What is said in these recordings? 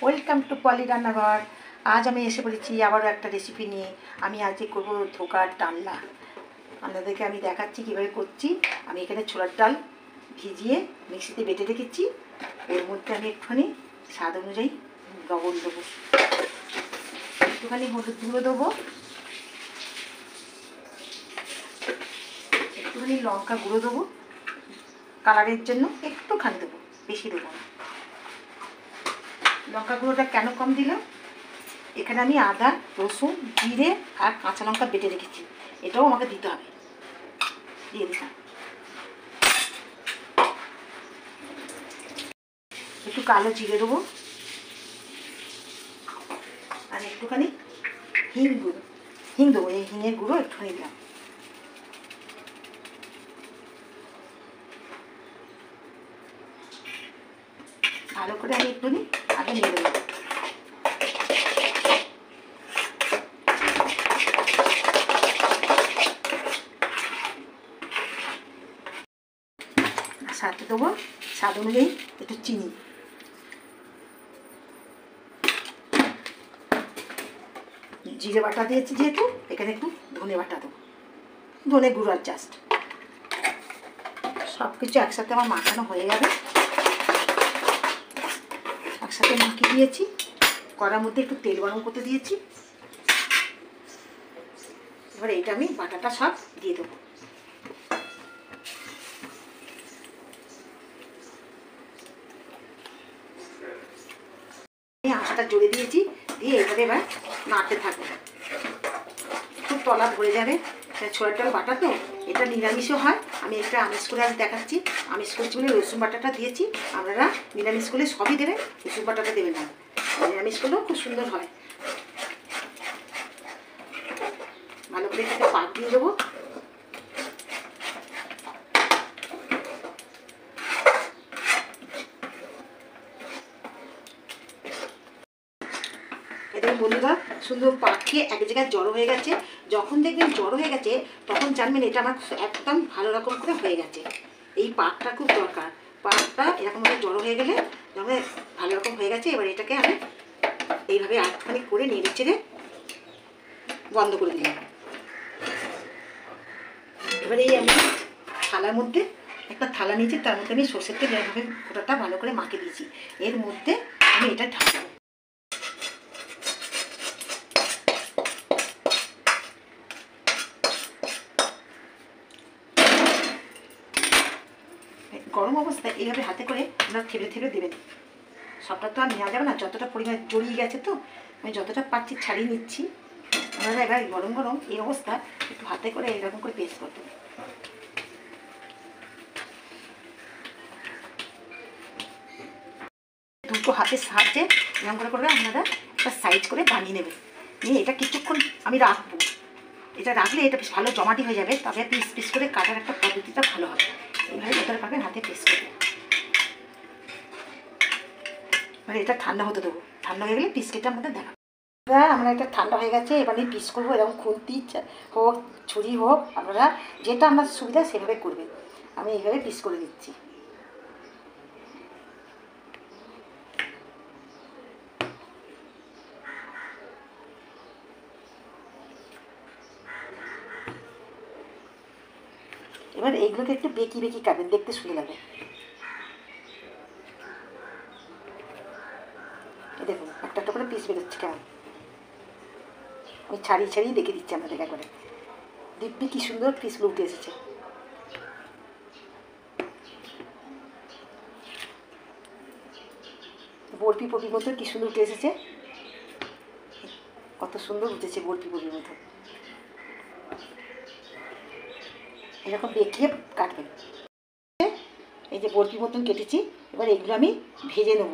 Welcome to পলি রান্নাঘর। আজ আমি এসে পড়েছি আবারও একটা রেসিপি নিয়ে। আমি আজকে করবো ধোকার ডালনা। আপনাদেরকে আমি দেখাচ্ছি কীভাবে করছি। আমি এখানে ছোলার ডাল ভিজিয়ে মিক্সিতে বেটে রেখেছি। এর মধ্যে আমি একটুখানি স্বাদ অনুযায়ী লবণ দেবো, একটুখানি হলুদ গুঁড়ো দেবো, একটুখানি লঙ্কা গুঁড়ো দেবো, কালারের জন্য একটুখানি দেবো, বেশি দেবো না। লঙ্কা গুঁড়োটা কেন কম দিলাম, এখানে আমি আদা, রসুন, জিরে আর কাঁচা লঙ্কা বেটে রেখেছি, এটাও আমাকে দিতে হবে। দিয়ে দিলাম একটু কালো জিরে দেবো আর একটুখানি হিং দেবো। এই হিঙের গুঁড়ো একটুখানি দিলাম। ভালো করে আমি একটুখানি আগে নিয়ে দেবো। সাথে দেবো স্বাদ অনুযায়ী একটু চিনি। জিরে বাটা দিয়েছি যেহেতু, এখানে একটু ধনে বাটা দেবো, ধনে গুঁড়ো আর জাস্ট। সব কিছু একসাথে আমার মাখানো হয়ে যাবে। একসাথে মাখিয়ে দিয়েছি। কড়ার মধ্যে একটু তেল গরম করতে দিয়েছি। এবার এটা আমি বাটাটা সব দিয়ে দেবো। আঁচটা জড়িয়ে দিয়েছি, দিয়ে এইভাবে এবার নাড়তে থাকবো। খুব তলা ভরে যাবে। ছোলার ডাল বাটা তো, এটা নিরামিষও হয়। আমি একটা আমিষ করে আজ দেখাচ্ছি। আমিষ করেছি বলে রসুন বাটাটা দিয়েছি। আপনারা নিরামিষ করলে সবই দেবেন, রসুন বাটাটা দেবেন না। নিরামিষ করলেও খুব সুন্দর হয়। ভালো করে এটাকে পাক দিয়ে দেবো। এদের বন্ধুরা সুন্দর পাকিয়ে এক জায়গায় জড়ো হয়ে গেছে। যখন দেখবেন জড়ো হয়ে গেছে তখন জানবেন এটা আমার একদম ভালো রকম করে হয়ে গেছে। এই পাকটা খুব দরকার। পাকটা এরকমভাবে জড়ো হয়ে গেলে যখন ভালো রকম হয়ে গেছে, এবার এটাকে আমি এইভাবে আটখানি করে নেড়ে চেড়ে বন্ধ করে দিলাম। এবারে এই আমি থালার মধ্যে একটা থালা নিয়েছি, তার মধ্যে আমি সর্ষের তেল এভাবে গোটাটা ভালো করে মাখিয়ে দিয়েছি। এর মধ্যে আমি এটা ঢাকবো। গরম অবস্থায় এইভাবে হাতে করে আপনারা থেবে থেবে দেবেন। সবটা তো আর নেওয়া যাবে না, যতটা পরিমাণ জড়িয়ে গেছে তো আমি যতটা পারছি ছাড়িয়ে নিচ্ছি। আপনারা এবার গরম গরম এই অবস্থা একটু হাতে করে এরকম করে পেস্ট করতে হবে। দুটো হাতের সাহায্যে এরকম করে করে আপনারা একটা সাইজ করে বানিয়ে নেবেন। নিয়ে এটা কিছুক্ষণ আমি রাখবো। এটা রাখলে এটা বেশ ভালো জমাটি হয়ে যাবে, তবে পিস পিস করে কাটার একটা পদ্ধতিটা ভালো হবে। এইভাবে ভেতরে পাবেন হাতে পেস্ট করে। এবার এটা ঠান্ডা হতে দেবো। ঠান্ডা হয়ে গেলে পিস কেটে আমাদের দেখাবো। আমরা এটা ঠান্ডা হয়ে গেছে, এবার আমি পিস করবো। এরকম খুন্তি হোক, ছুরি হোক, আপনারা যেটা আমার সুবিধা সেভাবে করবেন। আমি এইভাবে পিস করে দিচ্ছি। এবার এইগুলোকে একটু বেঁকি বেঁকি কাটবেন, দেখতে সুন্দর লাগে। দেখুন একটা একটা করে পিস বেরোচ্ছে কেমন। আমি ছাড়িয়ে ছাড়িয়ে দেখে দিচ্ছি আপনাদের একবারে। দিব্যি কী সুন্দর পিসগুলো উঠে এসেছে। বরফি পপির মতো কী সুন্দর উঠে এসেছে। কত সুন্দর উঠেছে বরফি পপির মতো। এরকম বেঁকিয়ে কাটবেন। এই যে বরফি মতন কেটেছি, এবার এগুলো আমি ভেজে নেব।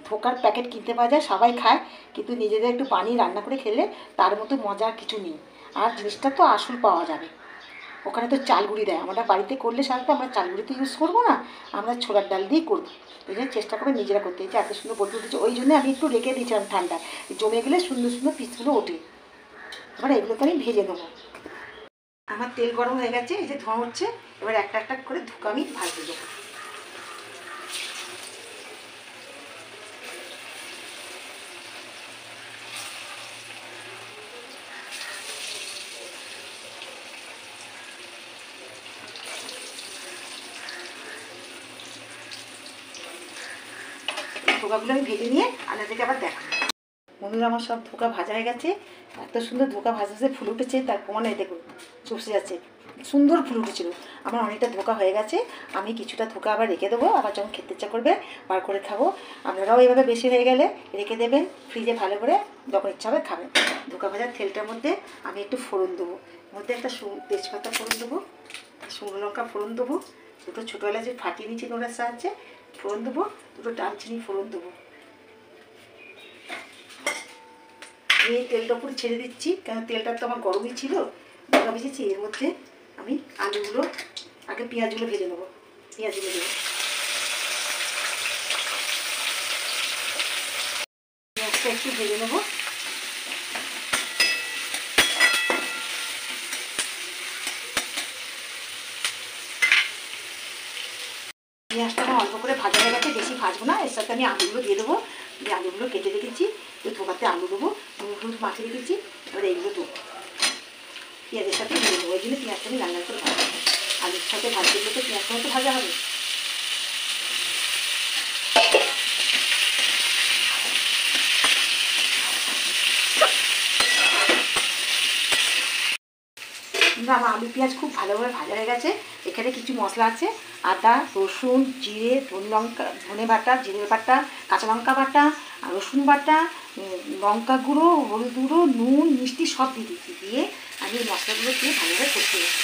ধোকার প্যাকেট কিনতে পাওয়া যায়, সবাই খায়, কিন্তু নিজেদের একটু বানিয়ে রান্না করে খেলে তার মতো মজার কিছু নেই। আর জিনিসটা তো আসল পাওয়া যাবে। ওখানে তো চাল গুঁড়ি দেয়, আমরা বাড়িতে করলে সাধারণত আমরা চাল গুঁড়ি তো ইউজ করবো না, আমরা ছোলার ডাল দিয়েই করবো। এই জন্য চেষ্টা করবে নিজেরা করতে। এই যে এত সুন্দর বরফি উঠেছে, ওই জন্য আমি একটু রেখে দিয়েছিলাম ঠান্ডা, জমে গেলে সুন্দর সুন্দর পিসগুলো ওঠে। এবার এগুলোকে আমি ভেজে নেবো। আমার তেল গরম হয়ে গেছে, এই যে ধোঁয়া হচ্ছে। এবার একটা একটা করে ধোকা আমি ভাজতে দেবো। ধোকাগুলো আমি ভেজে নিয়ে আপনাদেরকে আবার দেখাবো। বন্ধুরা আমার সব ধোকা ভাজা হয়ে গেছে, এত সুন্দর ধোকা ভাজা ফুল উঠেছে, তার প্রমাণে দেখুন চুপসে যাচ্ছে, সুন্দর ফুল উঠেছিল। আমার অনেকটা ধোকা হয়ে গেছে, আমি কিছুটা ধোকা আবার রেখে দেবো, আবার যখন খেতে ইচ্ছা করবে বার করে খাবো। আপনারাও এইভাবে বেশি হয়ে গেলে রেখে দেবেন ফ্রিজে, ভালো করে যখন ইচ্ছা হবে খাবেন। ধোকা ভাজার তেলটার মধ্যে আমি একটু ফোড়ন দেবো, মধ্যে একটা তেজপাতা ফোড়ন দেবো, শুকনো লঙ্কা ফোড়ন দেবো, দুটো ছোটো এলাচি ফাটিয়ে নিচ্ছি নোড়ার সাহায্যে ফোড়ন দেবো, দুটো দারচিনি ফোড়ন দেবো। এই তেলটা পুরো ছেড়ে দিচ্ছি, কারণ তেলটা তো আমার গরমই ছিল, ধোকা ভেজেছি। এর মধ্যে আমি আলুগুলো আগে পেঁয়াজগুলো ভেজে নেবো, পেঁয়াজগুলো দেবো, পেঁয়াজটা একটু ভেজে নেবো। পেঁয়াজটা আমার অল্প করে ভাজা হয়ে গেছে, বেশি ভাজবো না। এর সাথে আমি আলুগুলো দিয়ে দেবো, যে আলুগুলো কেটে রেখেছি, ওই ধোকাতে আলু দেবো, হলুদ মাখিয়ে রেখেছি, এবার এইগুলো দেবো পেঁয়াজের সাথে দিয়ে দেবো। ওই জন্য পেঁয়াজটা আমি লাল লাল করে ভাজবো, আলুর সাথে ভাজতে গেলে তো পেঁয়াজটা তো ভাজা হবে। আমার আলু পেঁয়াজ খুব ভালোভাবে ভাজা হয়ে গেছে। এখানে কিছু মশলা আছে, আদা, রসুন, জিরে, ধনে বাটা, জিরে বাটা, কাঁচা লঙ্কা বাটা, রসুন বাটা, লঙ্কা গুঁড়ো, হলুদ গুঁড়ো, নুন, মিষ্টি সব দিয়ে দিচ্ছি। দিয়ে আমি এই মশলাগুলো দিয়ে ভালোভাবে কষতে দেবো।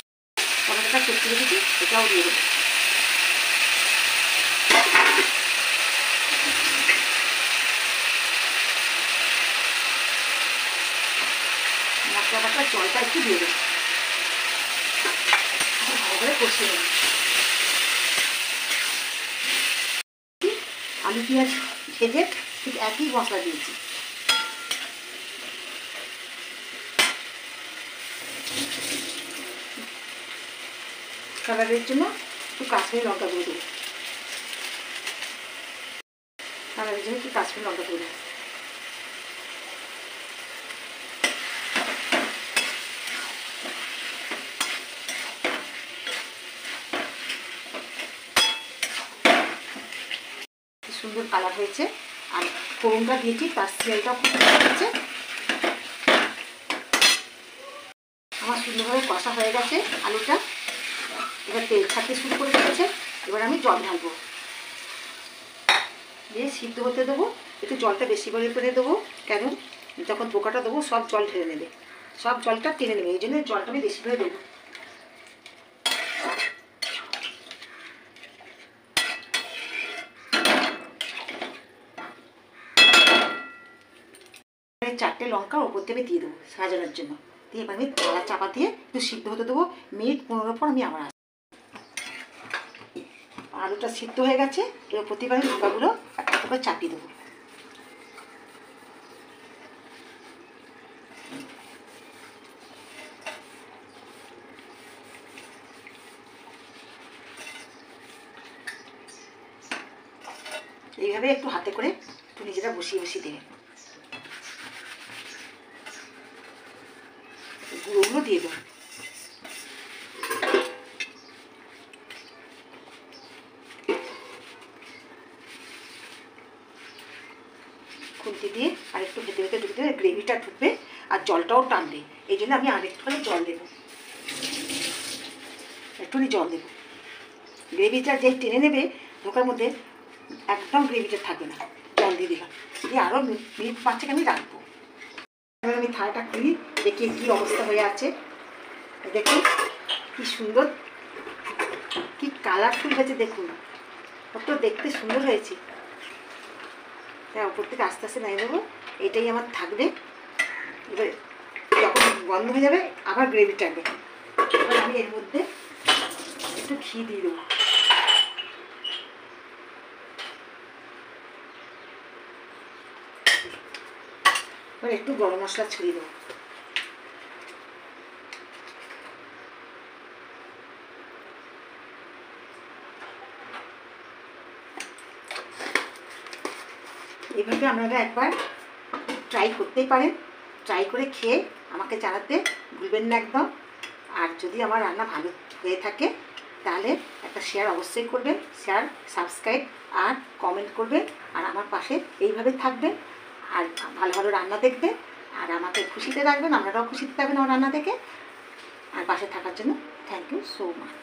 টমেটোটা কেটে রেখেছি, এটাও দিয়ে দেবো। মশলা বাটার জলটা একটু দিয়ে দেবো, ভালো করে কষতে দেবো। আলু পেঁয়াজ ভেজে ঠিক একই মশলা দিয়েছি। কালারের জন্য একটু কাশ্মীরি লঙ্কা গুঁড়ো দেবো, কালারের জন্য একটু কাশ্মীরি লঙ্কা গুঁড়ো দেবো। সুন্দর কালার হয়েছে, আর ফোড়নটা দিয়েছি, তার স্মেলটাও খুব ভালো হয়েছে। আমার সুন্দরভাবে কষা হয়ে গেছে আলুটা, এবার তেল ছাড়তে শুরু করে দিয়েছে। এবার আমি জল ঢালবো, দিয়ে সিদ্ধ হতে দেবো। একটু জলটা বেশি করে দেবো, কেন যখন পোকাটা দেবো সব জল ঢেলে নেবে, সব জলটা টেনে নেবে, এই জন্য জলটা আমি বেশি করে দেবো। চারটে লঙ্কা ওপর থেকে দিয়ে দেবো সাজানোর জন্য, দিয়ে এবার আমি থালা চাপা দিয়ে একটু সিদ্ধ হতে দেবো। মিনিট 15 পর আমি আবার আসবো। আলুটা সিদ্ধ হয়ে গেছে, এবার প্রতিবারে লঙ্কাগুলো একটা করে চাপিয়ে দেবো। এইভাবে একটু হাতে করে একটু নিজেরা বসিয়ে বসিয়ে দেবেন। গুঁড়োগুলো দিয়ে দেবো, খুন্তি দিয়ে আর একটু ভেতরে ভেতরে ঢুকতে গ্রেভিটা ঢুকবে আর জলটাও টানবে, এই জন্য আমি আর একটুখানি জল দেবো, একটুখানি জল দেবো। গ্রেভিটা যে টেনে নেবে ধোকার মধ্যে, একদম গ্রেভিটা থাকবে না, জল দিয়ে দিলাম। দিয়ে আরও মিনিট 5 আমি রাখবো। এবার আমি থালাটা খুলি, দেখি কী অবস্থা হয়ে আছে। দেখুন কি সুন্দর, কি কালারফুল হয়েছে, দেখুন কত দেখতে সুন্দর হয়েছে। তাই ওপর থেকে আস্তে আস্তে নামিয়ে দেবো, এটাই আমার থাকবে। এবার যখন বন্ধ হয়ে যাবে আবার গ্রেভি টানবে। এবার আমি এর মধ্যে একটু ঘি দিয়ে দেবো, এবার একটু গরম মশলা ছড়িয়ে দেবো। এইভাবে আপনারা একবার ট্রাই করতেই পারেন, ট্রাই করে খেয়ে আমাকে জানাতে ভুলবেন না একদম। আর যদি আমার রান্না ভালো হয়ে থাকে তাহলে একটা শেয়ার অবশ্যই করবে, শেয়ার, সাবস্ক্রাইব আর কমেন্ট করবে। আর আমার পাশে এইভাবে থাকবে, আর ভালো ভালো রান্না দেখবে, আর আমাকে খুশিতে রাখবেন, আপনারাও খুশিতে থাকবেন আমার রান্না দেখে। আর পাশে থাকার জন্য থ্যাংক ইউ সো মাচ।